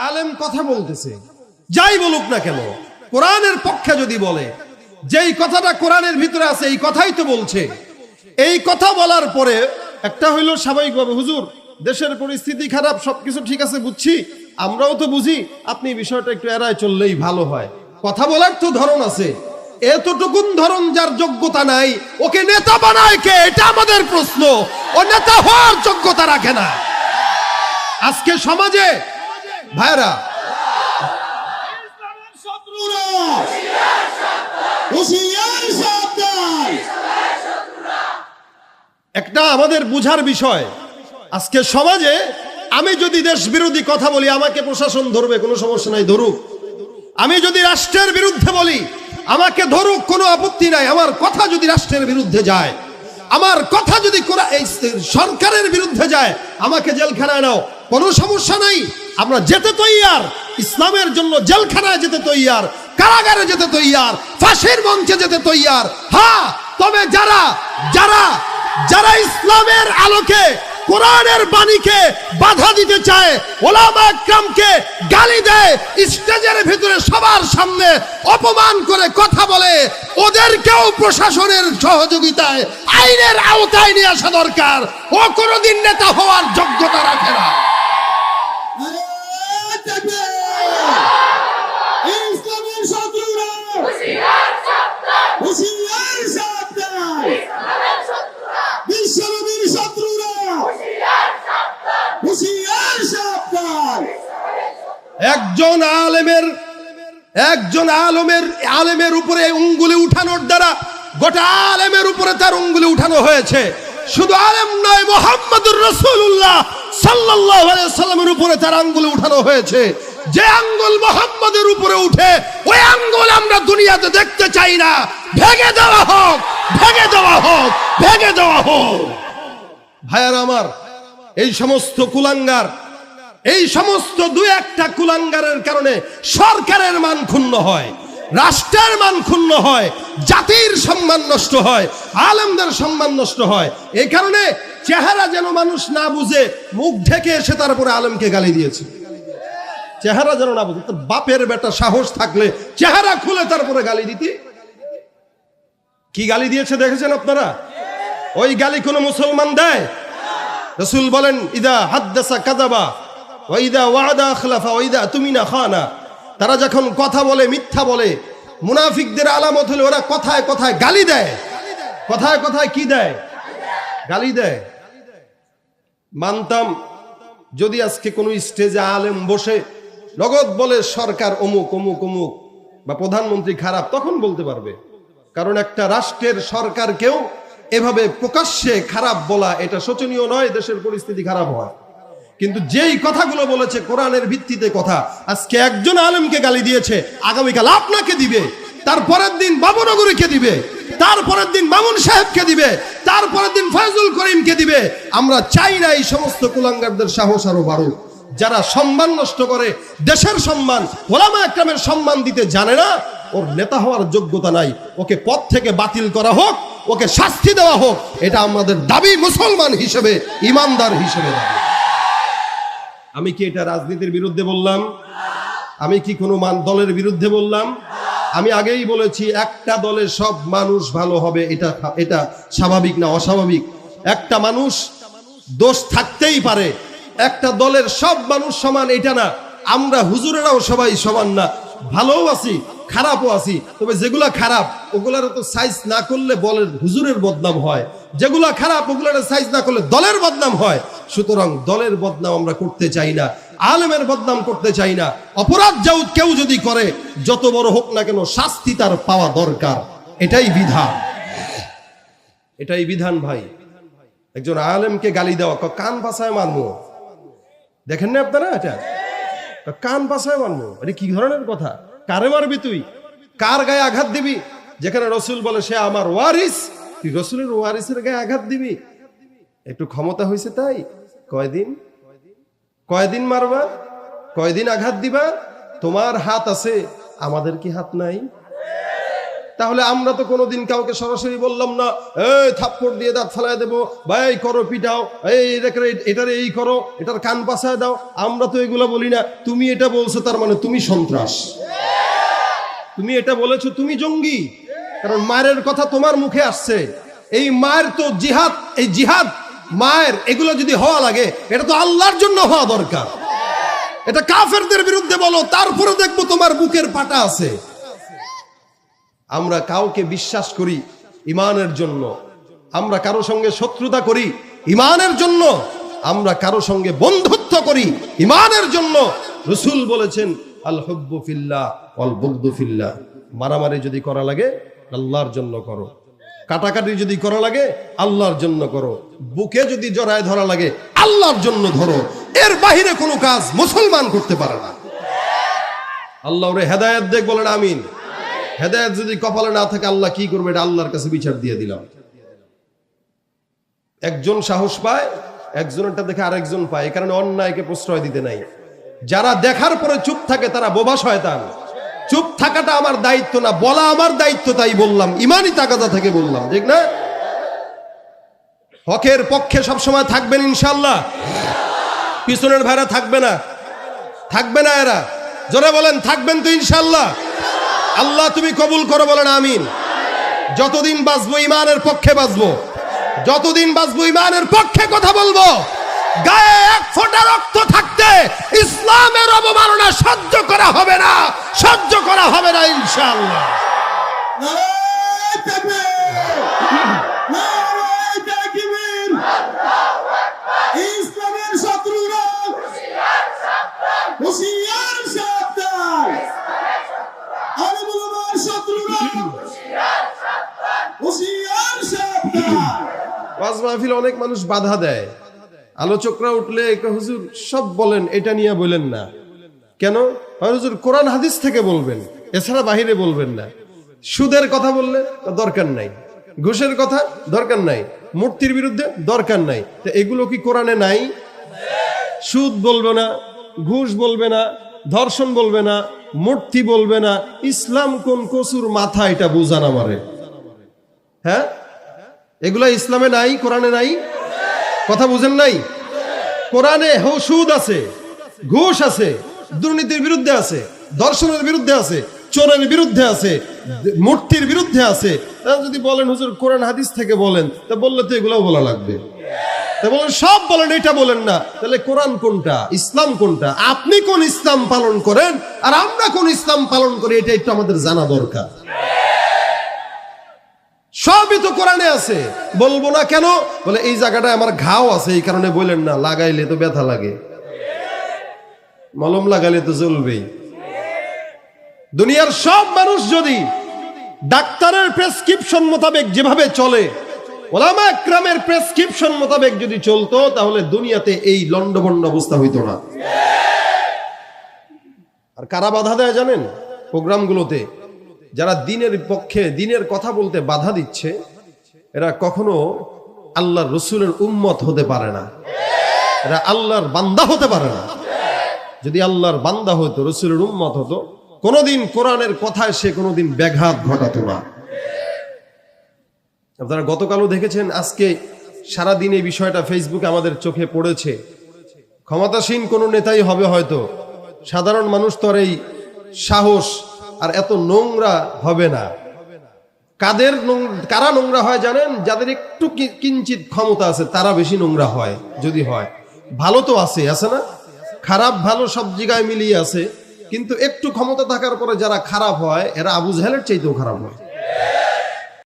আলেম কথা বলতেছে, যাই বলুক না কেন, কোরআনের পক্ষে যদি বলে, যেই কথাটা কোরআনের ভিতরে আছে এই কথাই তো বলছে। এই কথা বলার পরে একটা হইল স্বাভাবিকভাবে, হুজুর দেশের পরিস্থিতি খারাপ, সবকিছু ঠিক আছে বুঝছি, আমরাও তো বুঝি, আপনি বিষয়টা একটু এড়ায় চললেই ভালো হয়। কথা বলার তো ধরন আছে, এতটুকুন ধরন যার যোগ্যতা নাই ওকে নেতা বানায় কে? এটা আমাদের প্রশ্ন। ও নেতা হওয়ার যোগ্যতা রাখে না। আজকে সমাজে ভাইরা একটা আমাদের বুঝার বিষয়, আজকে সমাজে আমি যদি দেশ বিরোধী কথা বলি আমাকে প্রশাসন ধরবে, কোনো সমস্যা নাই, ধরুক। আমি যদি রাষ্ট্রের বিরুদ্ধে বলি আমাকে ধরুক, কোনো আপত্তি নাই। আমার কথা যদি রাষ্ট্রের বিরুদ্ধে যায়, আমার কথা যদি সরকারের বিরুদ্ধে যায়, আমাকে জেলখানায় নাও, কোনো সমস্যা নাই। আমরা যেতে তৈয়ার, ইসলামের জন্য জেলখানায় যেতে তৈয়ার, কারাগারে যেতে তৈয়ার, ফাঁসির মঞ্চে যেতে তৈয়ার। হ্যাঁ, তবে যারা যারা যারা ইসলামের আলোকে কোরআনের বাণীকে বাধা দিতে চায়, ওলামা একরামকে গালি দেয়, স্টেজের ভিতরে সবার সামনে অপমান করে কথা বলে, ওদেরকেও প্রশাসনের সহযোগিতায় আইনের আওতায় নিয়ে আসা দরকার। ও কোনোদিন নেতা হওয়ার যোগ্যতা রাখে না। ইসলামের শত্রুরা হুঁশিয়ার সাবধান, হুঁশিয়ার সাবধান, ইসলামের শত্রুরা, বিশ্বনবীর শত্রুরা হুঁশিয়ার সাবধান, হুঁশিয়ার সাবধান। একজন আলেমের উপরে উঙ্গুলি উঠানোর দ্বারা গোটা আলেমের উপরে তার উঙ্গুলি উঠানো হয়েছে। শুধু আলেম নয়, মুহাম্মদুর রাসূলুল্লাহ সাল্লাল্লাহু আলাইহি সাল্লামের উপরে তার আঙ্গুলি উঠানো হয়েছে। যে আঙ্গুল মুহাম্মদের উপরে উঠে, ওই আঙ্গুল আমরা দুনিয়াতে দেখতে চাই না। ভেঙে দেওয়া হোক, ভেঙে দেওয়া হোক, ভেঙে দেওয়া হোক। ভাইয়ারা আমার, এই সমস্ত কুলাঙ্গার, এই সমস্ত দুই একটা কুলাঙ্গারের কারণে সরকারের মান ক্ষুণ্ণ হয়, রাষ্ট্রের মান ক্ষুণ্ণ হয়, জাতির সম্মান নষ্ট হয়, আলেমদের সম্মান নষ্ট হয়। এই কারণে চেহারা যেন মানুষ না বুঝে, মুখ ঢেকে এসে তারপরে আলেমকে গালি দিয়েছে। চেহারা যেন না বুঝে, তোর বাপের বেটা সাহস থাকলে চেহারা খুলে তারপরে গালি দিতে। কি গালি দিয়েছে দেখেছেন আপনারা? ওই গালি কোনো মুসলমান দেয়? রাসূল বলেন, ইদা হাদ্দাসা কাযাবা ওয়া ইদা ওয়াদা আখলাফা ওয়া ইদা তুমিনা খানা। তারা যখন কথা বলে মিথ্যা বলে। মুনাফিকদের আলামত হলো ওরা কথায় কথায় গালি দেয়। কথায় কথায় কি দেয়? গালি দেয়। মানতাম যদি আজকে কোনো স্টেজে আলেম বসে নগদ বলে সরকার অমুক অমুক অমুক বা প্রধানমন্ত্রী খারাপ, তখন বলতে পারবে। কারণ একটা রাষ্ট্রের সরকারকেও এভাবে প্রকাশ্যে খারাপ বলা এটা শোচনীয় নয়, দেশের পরিস্থিতি খারাপ হয়। কিন্তু যেই কথাগুলো বলেছে কোরআনের ভিত্তিতে কথা, আজকে একজন আলেমকে গালি দিয়েছে, আগামীকাল আপনাকে দিবে, তারপরের দিন বাবুনগরীকে দিবে, তারপরের দিন মামুন সাহেবকে দিবে, তারপরের দিন ফয়জুল করিমকে দিবে। আমরা চাই না এই সমস্ত কুলাঙ্গারদের সাহস আরো বাড়ুক। যারা সম্মান নষ্ট করে, দেশের সম্মান, ওলামা একরামের সম্মান দিতে জানে না, ওর নেতা হওয়ার যোগ্যতা নাই। ওকে পদ থেকে বাতিল করা হোক, ওকে শাস্তি দেওয়া হোক, এটা আমাদের দাবি মুসলমান হিসেবে, ইমানদার হিসেবে দাবি। আমি কি এটা রাজনীতির বিরুদ্ধে বললাম? আমি কি কোনো দলের বিরুদ্ধে বললাম? আমি আগেই বলেছি, একটা দলে সব মানুষ ভালো হবে এটা স্বাভাবিক না, অস্বাভাবিক। একটা মানুষ দোষ থাকতেই পারে, একটা দলের সব মানুষ সমান এটা না। আমরা হুজুরেরাও সবাই সমান না, ভালোও আছি খারাপও আছি। তবে যেগুলা খারাপ ওগুলার তো সাইজ না করলে বলের হুজুরের বদনাম হয়, যেগুলা খারাপ ওগুলার সাইজ না করলে দলের বদনাম হয়। সুতরাং দলের বদনাম আমরা করতে চাই না, আলেমের বদনাম করতে চাই না। অপরাধ কেউ যদি করে, যত বড় হোক না কেন, শাস্তি তার পাওয়া দরকার। এটাই বিধান, এটাই বিধান। ভাই, একজন আলেমকে গালি দেওয়া, কান বাসায় মারবো, দেখেন না আপনারা? এটা কান বাসায় মারবো, এটা কি ধরনের কথা? কারে মারবি তুই? কার গায়ে আঘাত দিবি? যেখানে রসুল বলে সে আমার ওয়ারিস, তুই রসুলের ওয়ারিসের গায়ে আঘাত দিবি? একটু ক্ষমতা হয়েছে তাই? কয়দিন মারবা? কয়দিন আঘাত দিবা? তোমার হাত আছে, আমাদের কি হাত নাই? তাহলে আমরা তো কোনোদিন কাউকে সরাসরি বললাম না, এই থাপ্পড় দিয়ে দাঁত ফেলায় দেবো, বা এই করো পিটাও, এই এটারে এই করো, এটার কান পাছায় দাও। আমরা তো এগুলো বলি না। তুমি এটা বলছো তার মানে তুমি সন্ত্রাস, তুমি এটা বলেছো তুমি জঙ্গি, কারণ মায়ের কথা তোমার মুখে আসছে। এই মায়ের তো জিহাদ, এই জিহাদ মায়ের এগুলো যদি হওয়া লাগে, এটা তো আল্লাহর জন্য হওয়া দরকার। এটা কাফেরদের বিরুদ্ধে বলো, তারপরে দেখবো তোমার বুকের পাটা আছে। আমরা কাউকে বিশ্বাস করি ইমানের জন্য, আমরা কারো সঙ্গে শত্রুতা করি ইমানের জন্য, আমরা কারো সঙ্গে বন্ধুত্ব করি ইমানের জন্য। রাসূল বলেছেন আল হুব্বু ফিল্লাহ ওয়াল বুগদু ফিল্লাহ। মারামারি যদি করা লাগে আল্লাহর জন্য করো, কাটাকাটি যদি করা লাগে আল্লাহর জন্য করো, বুকে যদি জড়ায় ধরা লাগে আল্লাহর জন্য ধরো। এর বাহিরে কোনো কাজ মুসলমান করতে পারে না। আল্লাহ ওরে হেদায়েত দেখ, বলেন আমিন। হেদায়েত যদি কপালে না থাকে আল্লাহ কি করবে, এটা আল্লাহর কাছে বিচার দিয়ে দিলাম। একজন সাহস পায়, একজনেরটা দেখে আরেকজন পায়, এই কারণে অন্যায়কে প্রশ্রয় দিতে নাই। যারা দেখার পরে চুপ থাকে তারা বোবা শয়তান। চুপ থাকাটা আমার দায়িত্ব না, বলা আমার দায়িত্ব, তাই বললাম, ইমানি তাকাদা থেকে বললাম, ঠিক না? হকের পক্ষে সবসময় থাকবেন ইনশাআল্লাহ। পিছনের ভাইরা থাকবে না, থাকবে না এরা। জোরে বলেন থাকবেন তো ইনশাআল্লাহ। আল্লাহ তুমি কবুল করো, বলেন আমিন। যতদিন বাঁচবো ইমানের পক্ষে বাঁচবো, যতদিন বাঁচবো ইমানের পক্ষে কথা বলবো। গায়ে এক ফোঁটা রক্ত থাকতে ইসলামের অবমাননা সহ্য করা হবে না, সহ্য করা হবে না ইনশাআল্লাহ। নারায়ে তাকবীর, নারায়ে তাকবীর। ইসলামের শত্রুরা হুঁশিয়ার সাবধান, আলেম ওলামার শত্রুরা হুঁশিয়ার সাবধান। ওয়াজ মাহফিলে অনেক মানুষ বাধা দেয়, আলোচকরা উঠলে হুজুর সব বলেন, এটা নিয়ে বলেন না। কেন? হুজুর কোরআন হাদিস থেকে বলবেন, এছাড়া বাহিরে বলবেন না। সুদের কথা বললে দরকার নাই, ঘুষের কথা দরকার নাই, মূর্তির বিরুদ্ধে দরকার নাই। তো এগুলো কি কোরআনে নাই? সুদ বলবে না, ঘুষ বলবে না, ধর্ষণ বলবে না, মূর্তি বলবে না। ইসলাম কোন কসুর মাথা, এটা বুঝান আমারে। হ্যাঁ, এগুলা ইসলামে নাই, কোরআনে নাই। কথা বুঝেন নাই? কোরআনে সুদ আছে, ঘুষ আছে, দুর্নীতির বিরুদ্ধে আছে, ধর্ষণের বিরুদ্ধে আছে, চোরের বিরুদ্ধে আছে, মূর্তির বিরুদ্ধে আছে। তাহলে যদি বলেন হুজুর কোরআন হাদিস থেকে বলেন, তা বললে তো এগুলাও বলা লাগবে। তা বলেন সব বলেন, এটা বলেন না। তাহলে কোরআন কোনটা, ইসলাম কোনটা, আপনি কোন ইসলাম পালন করেন আর আমরা কোন ইসলাম পালন করি, এটা একটু আমাদের জানা দরকার। সবই তো কোরআনে আছে, বলবো না কেন? বলে এই জায়গাটায় আমার ঘাও আছে, এই কারণে বলেন না। লাগাইলে তো ব্যথা লাগে, মলম লাগাইলে তো জ্বলবেই। দুনিয়ার সব মানুষ যদি ডাক্তারের প্রেসক্রিপশন মোতাবেক যেভাবে চলে, ওলামা একরামের প্রেসক্রিপশন মোতাবেক যদি চলতো, তাহলে দুনিয়াতে এই লন্ডভন্ড অবস্থা হইতো না। আর কারা বাধা দেয় জানেন? প্রোগ্রামগুলোতে যারা দিনের পক্ষে, দিনের কথা বলতে বাধা দিচ্ছে, এরা কখনো আল্লাহর রসুলের উম্মত হতে পারে না, এরা আল্লাহর বান্দা হতে পারে না। যদি আল্লাহর বান্দা হতো, রসুলের উম্মত হতো, কোনোদিন কোরআনের কথায় সে কোনোদিন ব্যাঘাত ঘটাতো না। আপনারা গতকালও দেখেছেন, আজকে সারাদিন এই বিষয়টা ফেসবুকে আমাদের চোখে পড়েছে। ক্ষমতাসীন কোনো নেতাই হবে হয়তো, সাধারণ মানুষ তো আর এই সাহস আর এত নোংরা হবে না। কারা নোংরা হয় জানেন? যাদের একটু কিঞ্চিত ক্ষমতা আছে তারা বেশি নোংরা হয়। যদি হয়, ভালো তো আছে না, খারাপ ভালো সব জায়গায় মিলিয়ে আছে, কিন্তু একটু ক্ষমতা থাকার পরে যারা খারাপ হয়, এরা আবু জাহেলের চাইতেও খারাপ হয়।